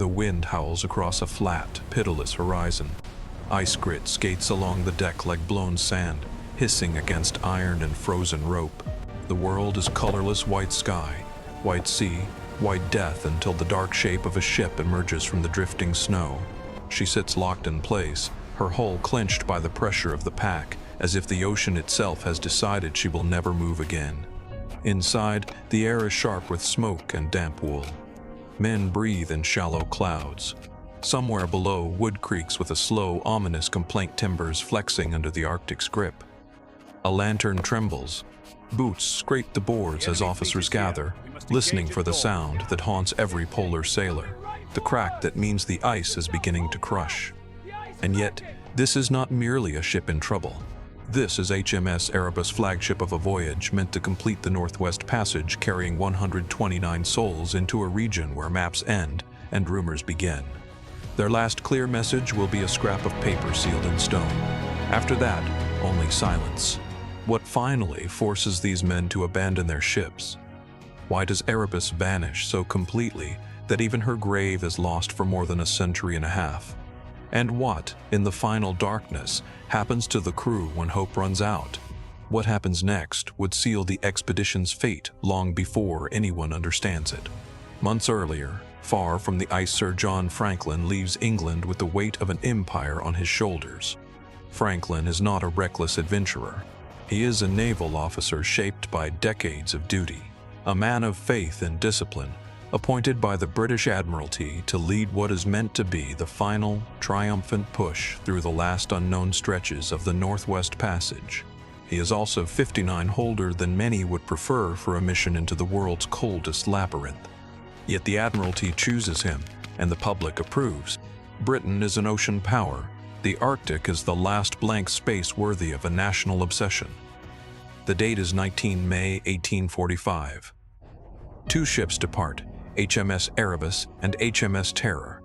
The wind howls across a flat, pitiless horizon. Ice grit skates along the deck like blown sand, hissing against iron and frozen rope. The world is colorless white sky, white sea, white death until the dark shape of a ship emerges from the drifting snow. She sits locked in place, her hull clenched by the pressure of the pack, as if the ocean itself has decided she will never move again. Inside, the air is sharp with smoke and damp wool. Men breathe in shallow clouds. Somewhere below, wood creaks with a slow, ominous complaint, timbers flexing under the Arctic's grip. A lantern trembles. Boots scrape the boards as officers gather, listening for the sound that haunts every polar sailor, the crack that means the ice is beginning to crush. And yet, this is not merely a ship in trouble. This is HMS Erebus, flagship of a voyage meant to complete the Northwest Passage, carrying 129 souls into a region where maps end and rumors begin. Their last clear message will be a scrap of paper sealed in stone. After that, only silence. What finally forces these men to abandon their ships? Why does Erebus vanish so completely that even her grave is lost for more than a century and a half? And what, in the final darkness, happens to the crew when hope runs out? What happens next would seal the expedition's fate long before anyone understands it. Months earlier, far from the ice, Sir John Franklin leaves England with the weight of an empire on his shoulders. Franklin is not a reckless adventurer. He is a naval officer shaped by decades of duty, a man of faith and discipline, appointed by the British Admiralty to lead what is meant to be the final, triumphant push through the last unknown stretches of the Northwest Passage. He is also 59 older than many would prefer for a mission into the world's coldest labyrinth. Yet the Admiralty chooses him, and the public approves. Britain is an ocean power. The Arctic is the last blank space worthy of a national obsession. The date is 19 May 1845. Two ships depart, HMS Erebus and HMS Terror.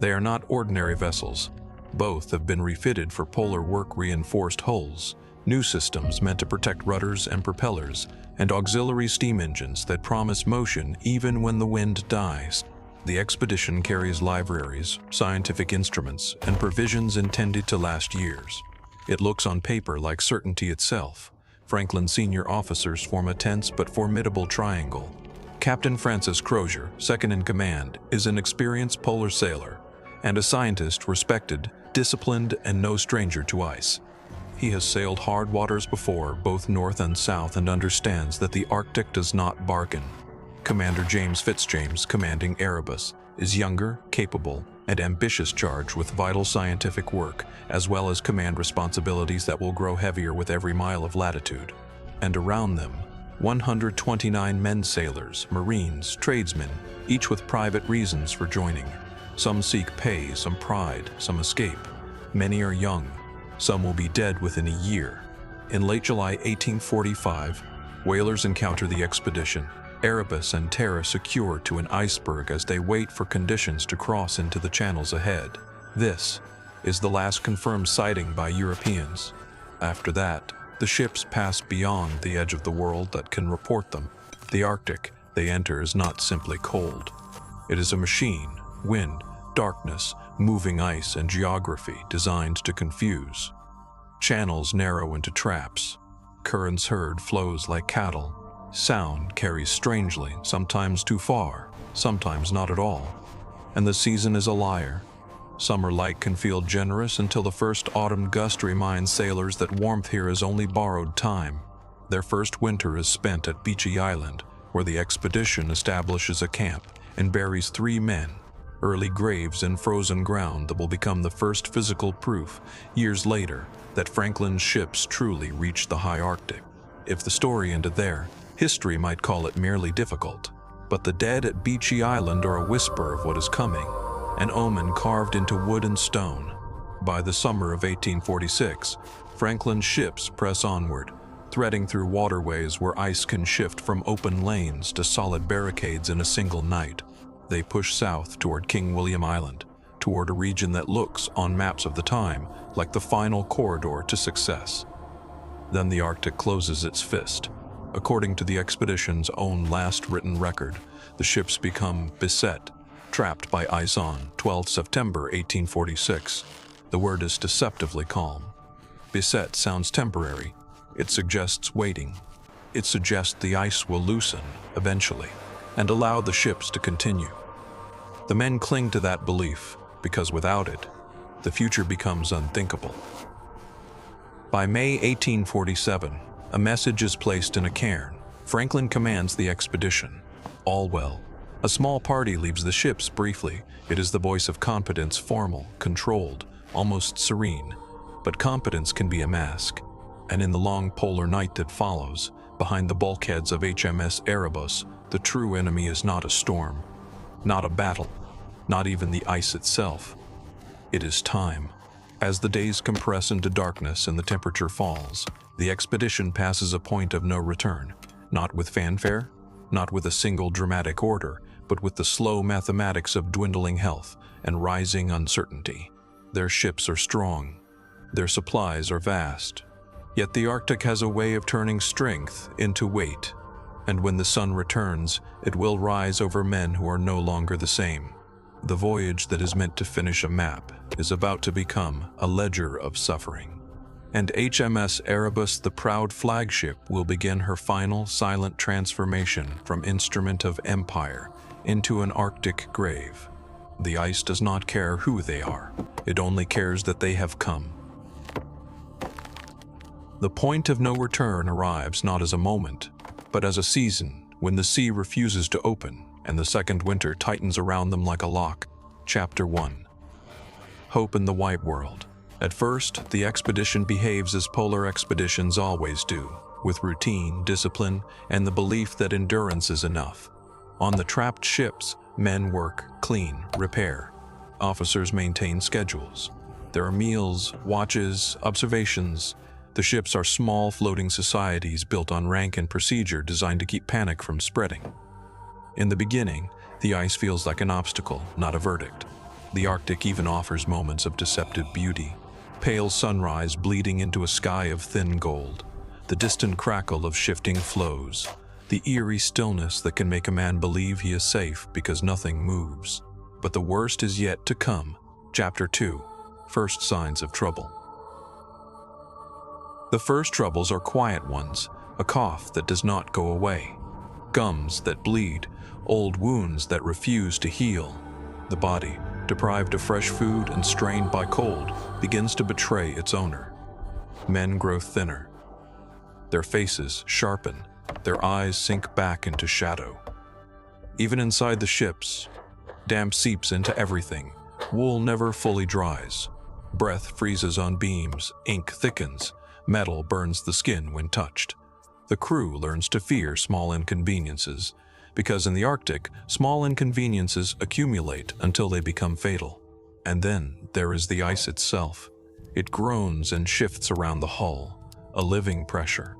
They are not ordinary vessels. Both have been refitted for polar work, reinforced hulls, new systems meant to protect rudders and propellers, and auxiliary steam engines that promise motion even when the wind dies. The expedition carries libraries, scientific instruments, and provisions intended to last years. It looks on paper like certainty itself. Franklin's senior officers form a tense but formidable triangle. Captain Francis Crozier, second in command, is an experienced polar sailor and a scientist respected, disciplined, and no stranger to ice. He has sailed hard waters before, both north and south, and understands that the Arctic does not bargain. Commander James Fitzjames, commanding Erebus, is younger, capable, and ambitious, charged with vital scientific work, as well as command responsibilities that will grow heavier with every mile of latitude. And around them, 129 men sailors, marines, tradesmen, each with private reasons for joining. Some seek pay, some pride, some escape. Many are young. Some will be dead within a year. In late July 1845, whalers encounter the expedition. Erebus and Terror secure to an iceberg as they wait for conditions to cross into the channels ahead. This is the last confirmed sighting by Europeans. After that, the ships pass beyond the edge of the world that can report them. The Arctic they enter is not simply cold. It is a machine, wind, darkness, moving ice, and geography designed to confuse. Channels narrow into traps. Currents herd flows like cattle. Sound carries strangely, sometimes too far, sometimes not at all. And the season is a liar. Summer light can feel generous until the first autumn gust reminds sailors that warmth here is only borrowed time. Their first winter is spent at Beechy Island, where the expedition establishes a camp and buries 3 men, early graves in frozen ground that will become the first physical proof, years later, that Franklin's ships truly reached the high Arctic. If the story ended there, history might call it merely difficult. But the dead at Beechy Island are a whisper of what is coming, an omen carved into wood and stone. By the summer of 1846, Franklin's ships press onward, threading through waterways where ice can shift from open lanes to solid barricades in a single night. They push south toward King William Island, toward a region that looks, on maps of the time, like the final corridor to success. Then the Arctic closes its fist. According to the expedition's own last written record, the ships become beset, trapped by ice on 12 September 1846. The word is deceptively calm. Beset sounds temporary. It suggests waiting. It suggests the ice will loosen, eventually, and allow the ships to continue. The men cling to that belief, because without it, the future becomes unthinkable. By May 1847, a message is placed in a cairn. Franklin commands the expedition. All well. A small party leaves the ships briefly. It is the voice of competence, formal, controlled, almost serene. But competence can be a mask. And in the long polar night that follows, behind the bulkheads of HMS Erebus, the true enemy is not a storm, not a battle, not even the ice itself. It is time. As the days compress into darkness and the temperature falls, the expedition passes a point of no return, not with fanfare, not with a single dramatic order, but with the slow mathematics of dwindling health and rising uncertainty. Their ships are strong. Their supplies are vast. Yet the Arctic has a way of turning strength into weight, and when the sun returns, it will rise over men who are no longer the same. The voyage that is meant to finish a map is about to become a ledger of suffering. And HMS Erebus, the proud flagship, will begin her final silent transformation from instrument of empire into an Arctic grave. The ice does not care who they are. It only cares that they have come. The point of no return arrives not as a moment, but as a season when the sea refuses to open and the second winter tightens around them like a lock. Chapter 1. Hope in the White World. At first, the expedition behaves as polar expeditions always do, with routine, discipline, and the belief that endurance is enough. On the trapped ships, men work, clean, repair. Officers maintain schedules. There are meals, watches, observations. The ships are small floating societies built on rank and procedure designed to keep panic from spreading. In the beginning, the ice feels like an obstacle, not a verdict. The Arctic even offers moments of deceptive beauty. Pale sunrise bleeding into a sky of thin gold. The distant crackle of shifting floes. The eerie stillness that can make a man believe he is safe because nothing moves. But the worst is yet to come. Chapter 2. First signs of trouble. The first troubles are quiet ones, a cough that does not go away, gums that bleed, old wounds that refuse to heal. The body, deprived of fresh food and strained by cold, begins to betray its owner. Men grow thinner. Their faces sharpen, their eyes sink back into shadow. Even inside the ships, damp seeps into everything. Wool never fully dries. Breath freezes on beams, ink thickens, metal burns the skin when touched. The crew learns to fear small inconveniences, because in the Arctic, small inconveniences accumulate until they become fatal. And then there is the ice itself. It groans and shifts around the hull, a living pressure.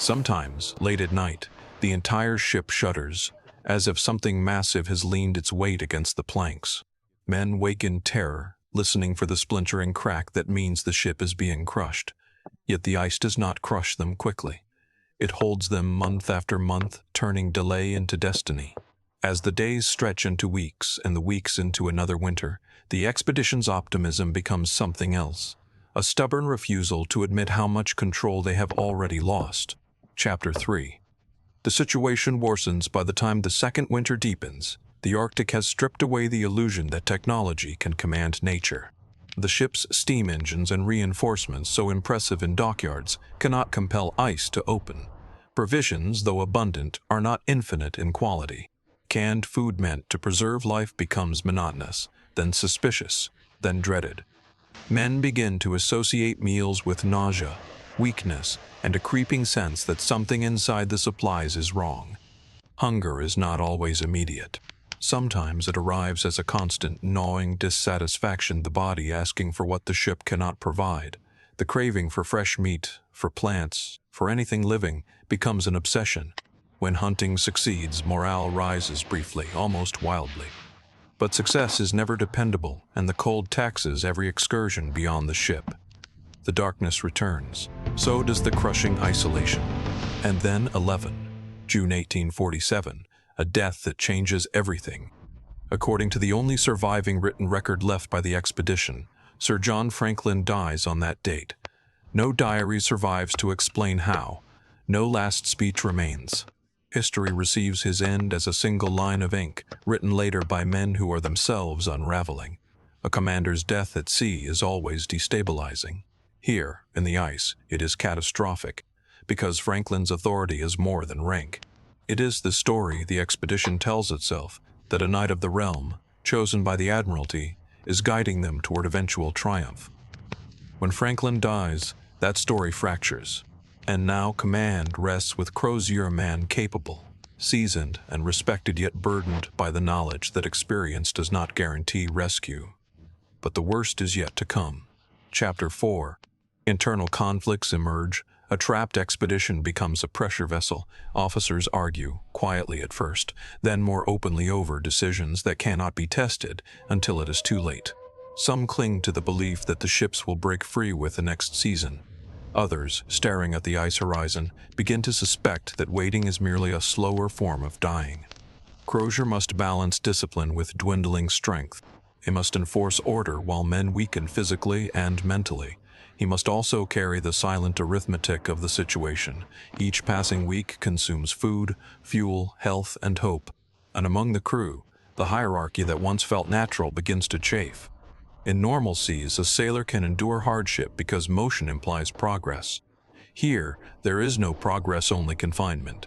Sometimes, late at night, the entire ship shudders, as if something massive has leaned its weight against the planks. Men wake in terror, listening for the splintering crack that means the ship is being crushed. Yet the ice does not crush them quickly. It holds them month after month, turning delay into destiny. As the days stretch into weeks and the weeks into another winter, the expedition's optimism becomes something else. A stubborn refusal to admit how much control they have already lost. Chapter 3. The situation worsens by the time the second winter deepens. The Arctic has stripped away the illusion that technology can command nature. The ship's steam engines and reinforcements, so impressive in dockyards, cannot compel ice to open. Provisions, though abundant, are not infinite in quality. Canned food meant to preserve life becomes monotonous, then suspicious, then dreaded. Men begin to associate meals with nausea, weakness, and a creeping sense that something inside the supplies is wrong. Hunger is not always immediate. Sometimes it arrives as a constant, gnawing dissatisfaction, the body asking for what the ship cannot provide. The craving for fresh meat, for plants, for anything living, becomes an obsession. When hunting succeeds, morale rises briefly, almost wildly. But success is never dependable, and the cold taxes every excursion beyond the ship. The darkness returns. So does the crushing isolation. And then 11, June 1847, a death that changes everything. According to the only surviving written record left by the expedition, Sir John Franklin dies on that date. No diary survives to explain how. No last speech remains. History receives his end as a single line of ink, written later by men who are themselves unraveling. A commander's death at sea is always destabilizing. Here, in the ice, it is catastrophic, because Franklin's authority is more than rank. It is the story the expedition tells itself, that a knight of the realm, chosen by the Admiralty, is guiding them toward eventual triumph. When Franklin dies, that story fractures, and now command rests with Crozier, a man capable, seasoned, and respected, yet burdened by the knowledge that experience does not guarantee rescue. But the worst is yet to come. Chapter 4. Internal conflicts emerge. A trapped expedition becomes a pressure vessel. Officers argue, quietly at first, then more openly over decisions that cannot be tested until it is too late. Some cling to the belief that the ships will break free with the next season. Others, staring at the ice horizon, begin to suspect that waiting is merely a slower form of dying. Crozier must balance discipline with dwindling strength. He must enforce order while men weaken physically and mentally. He must also carry the silent arithmetic of the situation. Each passing week consumes food, fuel, health, and hope. And among the crew, the hierarchy that once felt natural begins to chafe. In normal seas, a sailor can endure hardship because motion implies progress. Here, there is no progress, only confinement.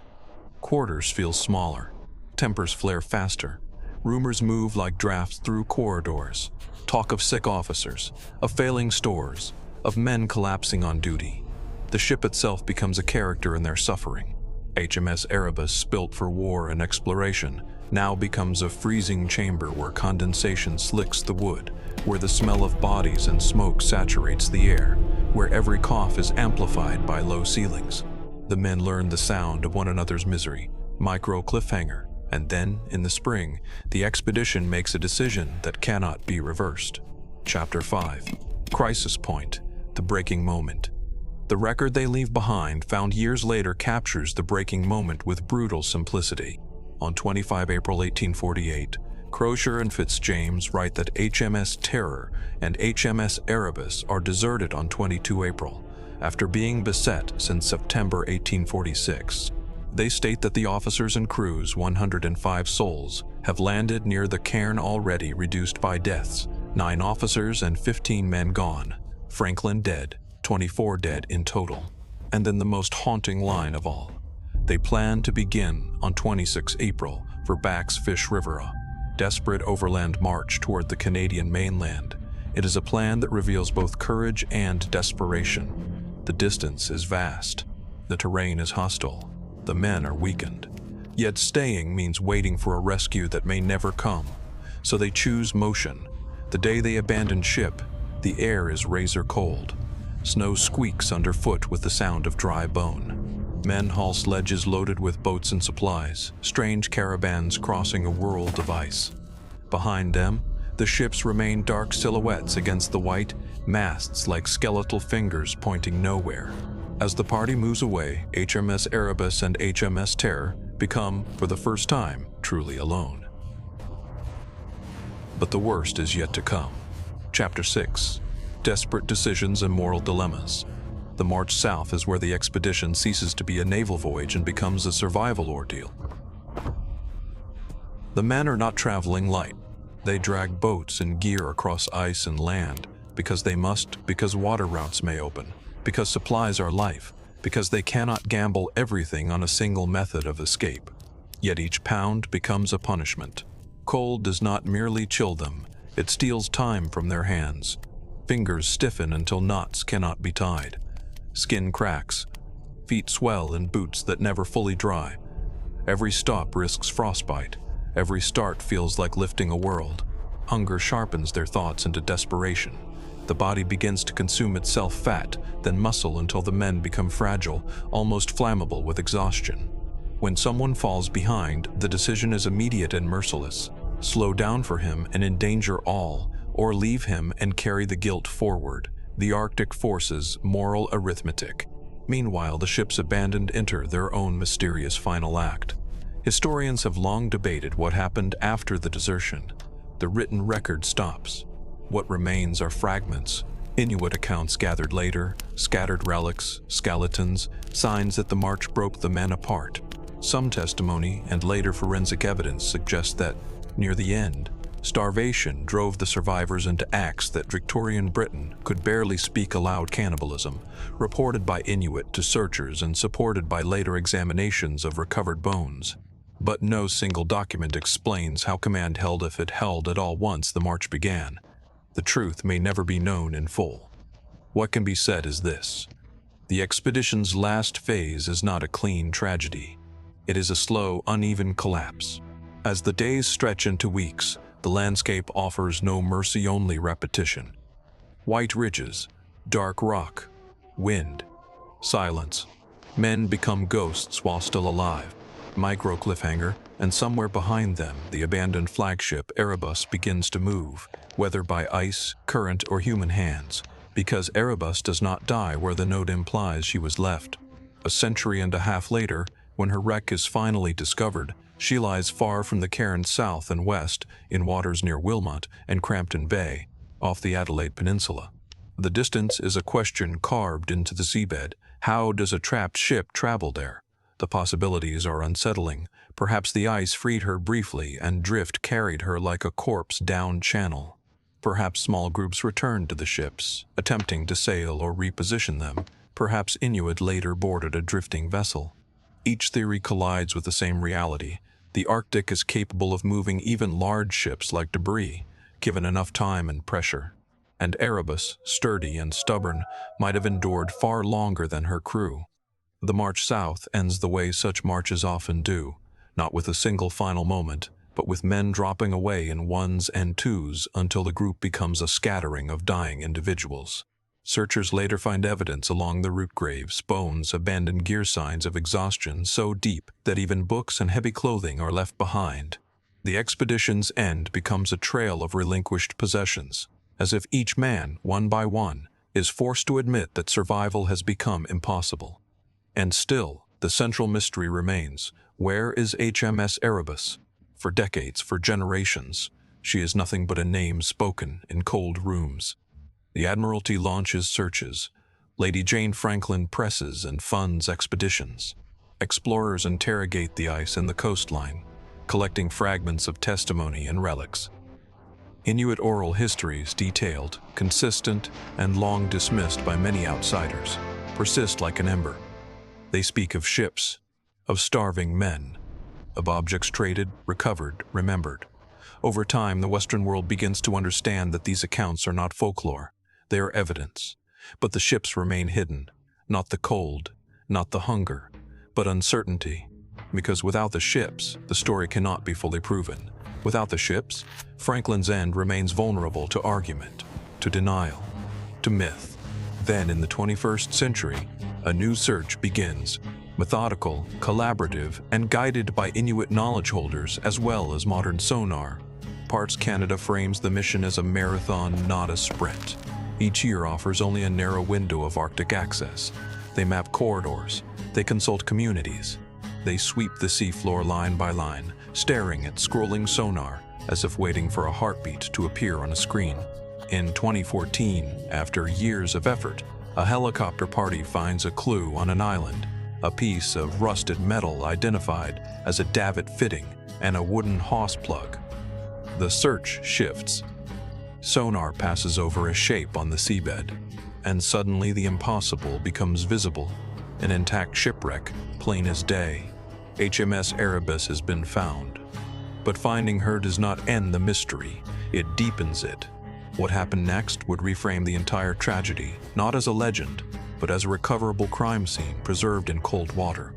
Quarters feel smaller. Tempers flare faster. Rumors move like drafts through corridors. Talk of sick officers, of failing stores, of men collapsing on duty. The ship itself becomes a character in their suffering. HMS Erebus, built for war and exploration, now becomes a freezing chamber where condensation slicks the wood, where the smell of bodies and smoke saturates the air, where every cough is amplified by low ceilings. The men learn the sound of one another's misery, micro cliffhanger, and then, in the spring, the expedition makes a decision that cannot be reversed. Chapter 5. Crisis Point. The breaking moment. The record they leave behind, found years later, captures the breaking moment with brutal simplicity. On 25 April 1848, Crozier and Fitzjames write that HMS Terror and HMS Erebus are deserted on 22 April, after being beset since September 1846. They state that the officers and crews, 105 souls, have landed near the cairn, already reduced by deaths, 9 officers and 15 men gone. Franklin dead, 24 dead in total. And then the most haunting line of all. They plan to begin on 26 April for Back's Fish River, a desperate overland march toward the Canadian mainland. It is a plan that reveals both courage and desperation. The distance is vast. The terrain is hostile. The men are weakened. Yet staying means waiting for a rescue that may never come. So they choose motion. The day they abandon ship, the air is razor cold. Snow squeaks underfoot with the sound of dry bone. Men haul sledges loaded with boats and supplies, strange caravans crossing a world of ice. Behind them, the ships remain dark silhouettes against the white, masts like skeletal fingers pointing nowhere. As the party moves away, HMS Erebus and HMS Terror become, for the first time, truly alone. But the worst is yet to come. Chapter 6. Desperate decisions and moral dilemmas. The march south is where the expedition ceases to be a naval voyage and becomes a survival ordeal. The men are not traveling light. They drag boats and gear across ice and land, because they must, because water routes may open, because supplies are life, because they cannot gamble everything on a single method of escape. Yet each pound becomes a punishment. Cold does not merely chill them, it steals time from their hands. Fingers stiffen until knots cannot be tied. Skin cracks. Feet swell in boots that never fully dry. Every stop risks frostbite. Every start feels like lifting a world. Hunger sharpens their thoughts into desperation. The body begins to consume itself, fat, then muscle, until the men become fragile, almost flammable with exhaustion. When someone falls behind, the decision is immediate and merciless. Slow down for him and endanger all, or leave him and carry the guilt forward. The Arctic forces moral arithmetic. Meanwhile, the ships abandoned enter their own mysterious final act. Historians have long debated what happened after the desertion. The written record stops. What remains are fragments, Inuit accounts gathered later, scattered relics, skeletons, signs that the march broke the men apart. Some testimony and later forensic evidence suggest that, near the end, starvation drove the survivors into acts that Victorian Britain could barely speak aloud. Cannibalism, reported by Inuit to searchers and supported by later examinations of recovered bones. But no single document explains how command held, if it held at all, once the march began. The truth may never be known in full. What can be said is this: the expedition's last phase is not a clean tragedy. It is a slow, uneven collapse. As the days stretch into weeks, the landscape offers no mercy, only repetition. White ridges, dark rock, wind, silence. Men become ghosts while still alive. Micro cliffhanger, and somewhere behind them, the abandoned flagship Erebus begins to move, whether by ice, current, or human hands, because Erebus does not die where the note implies she was left. A century and a half later, when her wreck is finally discovered, she lies far from the cairns south and west, in waters near Wilmot and Crampton Bay, off the Adelaide Peninsula. The distance is a question carved into the seabed. How does a trapped ship travel there? The possibilities are unsettling. Perhaps the ice freed her briefly and drift carried her like a corpse down channel. Perhaps small groups returned to the ships, attempting to sail or reposition them. Perhaps Inuit later boarded a drifting vessel. Each theory collides with the same reality. The Arctic is capable of moving even large ships like debris, given enough time and pressure. And Erebus, sturdy and stubborn, might have endured far longer than her crew. The march south ends the way such marches often do, not with a single final moment, but with men dropping away in ones and twos until the group becomes a scattering of dying individuals. Searchers later find evidence along the route: graves, bones, abandoned gear, signs of exhaustion so deep that even books and heavy clothing are left behind. The expedition's end becomes a trail of relinquished possessions, as if each man, one by one, is forced to admit that survival has become impossible. And still, the central mystery remains: where is HMS Erebus? For decades, for generations, she is nothing but a name spoken in cold rooms. The Admiralty launches searches. Lady Jane Franklin presses and funds expeditions. Explorers interrogate the ice and the coastline, collecting fragments of testimony and relics. Inuit oral histories, detailed, consistent, and long dismissed by many outsiders, persist like an ember. They speak of ships, of starving men, of objects traded, recovered, remembered. Over time, the Western world begins to understand that these accounts are not folklore. They are evidence. But the ships remain hidden. Not the cold, not the hunger, but uncertainty. Because without the ships, the story cannot be fully proven. Without the ships, Franklin's end remains vulnerable to argument, to denial, to myth. Then, in the 21st century, a new search begins, methodical, collaborative, and guided by Inuit knowledge holders as well as modern sonar. Parts Canada frames the mission as a marathon, not a sprint. Each year offers only a narrow window of Arctic access. They map corridors. They consult communities. They sweep the seafloor line by line, staring at scrolling sonar as if waiting for a heartbeat to appear on a screen. In 2014, after years of effort, a helicopter party finds a clue on an island, a piece of rusted metal identified as a davit fitting and a wooden hawse plug. The search shifts. Sonar passes over a shape on the seabed, and suddenly the impossible becomes visible. An intact shipwreck, plain as day. HMS Erebus has been found. But finding her does not end the mystery, it deepens it. What happened next would reframe the entire tragedy, not as a legend, but as a recoverable crime scene preserved in cold water.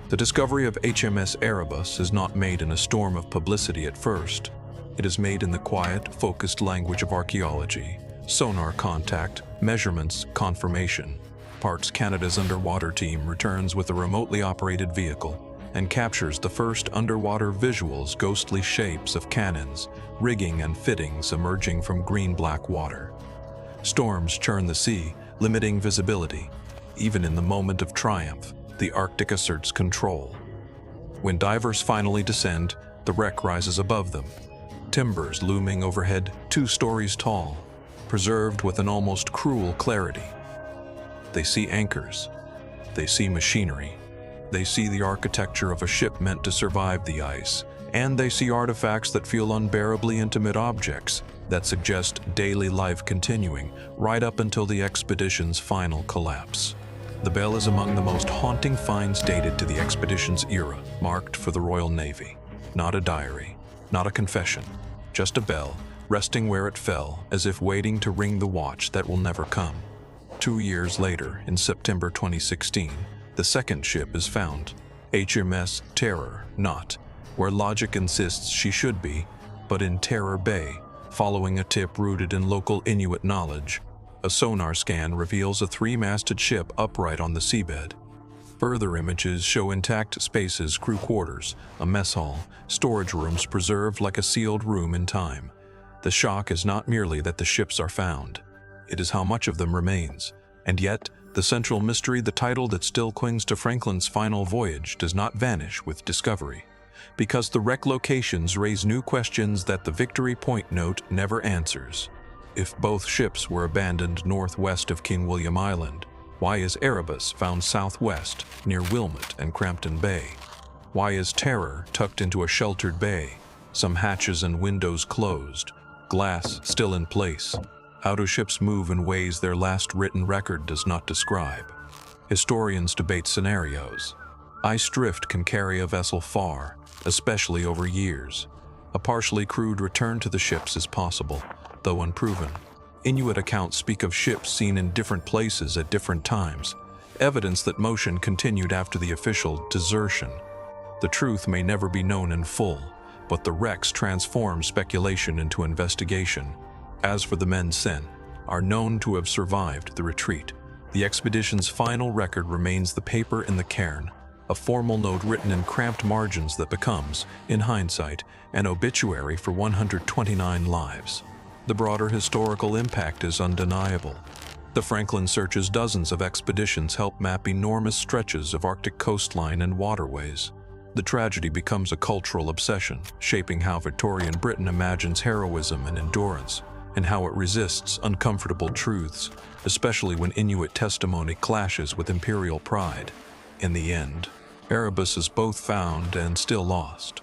The discovery of HMS Erebus is not made in a storm of publicity at first. It is made in the quiet, focused language of archaeology, sonar contact, measurements, confirmation. Parts Canada's underwater team returns with a remotely operated vehicle and captures the first underwater visuals: ghostly shapes of cannons, rigging and fittings emerging from green-black water. Storms churn the sea, limiting visibility. Even in the moment of triumph, the Arctic asserts control. When divers finally descend, the wreck rises above them, timbers looming overhead 2 stories tall, preserved with an almost cruel clarity. They see anchors, they see machinery, they see the architecture of a ship meant to survive the ice, and they see artifacts that feel unbearably intimate, objects that suggest daily life continuing right up until the expedition's final collapse. The bell is among the most haunting finds dated to the expedition's era, marked for the Royal Navy. Not a diary, not a confession, just a bell, resting where it fell, as if waiting to ring the watch that will never come. 2 years later, in September 2016, the second ship is found, HMS Terror, not where logic insists she should be, but in Terror Bay, following a tip rooted in local Inuit knowledge. A sonar scan reveals a 3-masted ship upright on the seabed. Further images show intact spaces, crew quarters, a mess hall, storage rooms preserved like a sealed room in time. The shock is not merely that the ships are found, it is how much of them remains. And yet, the central mystery, the title that still clings to Franklin's final voyage, does not vanish with discovery. Because the wreck locations raise new questions that the Victory Point note never answers. If both ships were abandoned northwest of King William Island, why is Erebus found southwest, near Wilmot and Crampton Bay? Why is Terror tucked into a sheltered bay, some hatches and windows closed, glass still in place? How do ships move in ways their last written record does not describe? Historians debate scenarios. Ice drift can carry a vessel far, especially over years. A partially crewed return to the ships is possible, though unproven. Inuit accounts speak of ships seen in different places at different times, evidence that motion continued after the official desertion. The truth may never be known in full, but the wrecks transform speculation into investigation. As for the men sent, are known to have survived the retreat. The expedition's final record remains the paper in the cairn, a formal note written in cramped margins that becomes, in hindsight, an obituary for 129 lives. The broader historical impact is undeniable. The Franklin searches dozens of expeditions help map enormous stretches of Arctic coastline and waterways. The tragedy becomes a cultural obsession, shaping how Victorian Britain imagines heroism and endurance, and how it resists uncomfortable truths, especially when Inuit testimony clashes with imperial pride. In the end, Erebus is both found and still lost.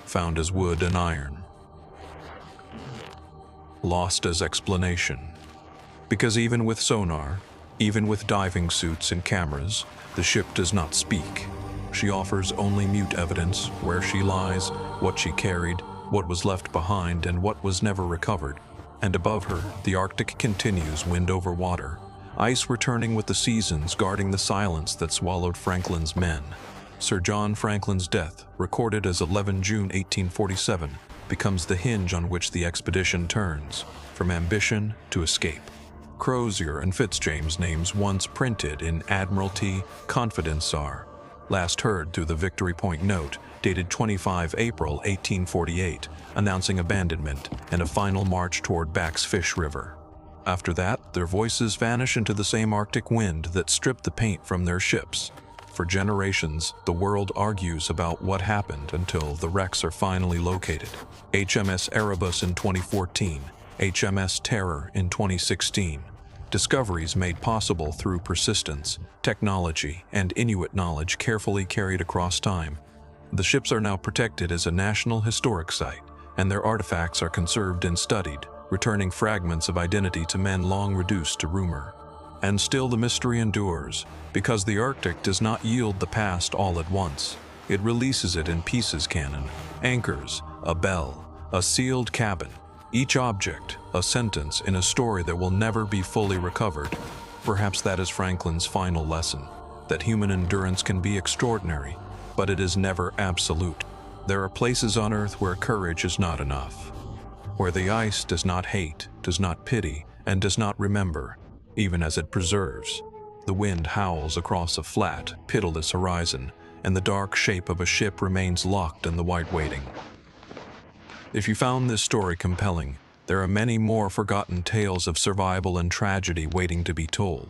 Found as wood and iron. Lost as explanation. Because even with sonar, even with diving suits and cameras, the ship does not speak. She offers only mute evidence: where she lies, what she carried, what was left behind, and what was never recovered. And above her, the Arctic continues, wind over water, ice returning with the seasons, guarding the silence that swallowed Franklin's men. Sir John Franklin's death, recorded as 11 June 1847, becomes the hinge on which the expedition turns, from ambition to escape. Crozier and Fitzjames' names, once printed in Admiralty Confidence, are last heard through the Victory Point note, dated 25 April 1848, announcing abandonment and a final march toward Back's Fish River. After that, their voices vanish into the same Arctic wind that stripped the paint from their ships. For generations, the world argues about what happened until the wrecks are finally located. HMS Erebus in 2014, HMS Terror in 2016. Discoveries made possible through persistence, technology, and Inuit knowledge carefully carried across time. The ships are now protected as a national historic site, and their artifacts are conserved and studied, returning fragments of identity to men long reduced to rumor. And still the mystery endures, because the Arctic does not yield the past all at once. It releases it in pieces: cannon, anchors, a bell, a sealed cabin. Each object, a sentence in a story that will never be fully recovered. Perhaps that is Franklin's final lesson, that human endurance can be extraordinary, but it is never absolute. There are places on Earth where courage is not enough, where the ice does not hate, does not pity, and does not remember, even as it preserves. The wind howls across a flat, pitiless horizon, and the dark shape of a ship remains locked in the white waiting. If you found this story compelling, there are many more forgotten tales of survival and tragedy waiting to be told.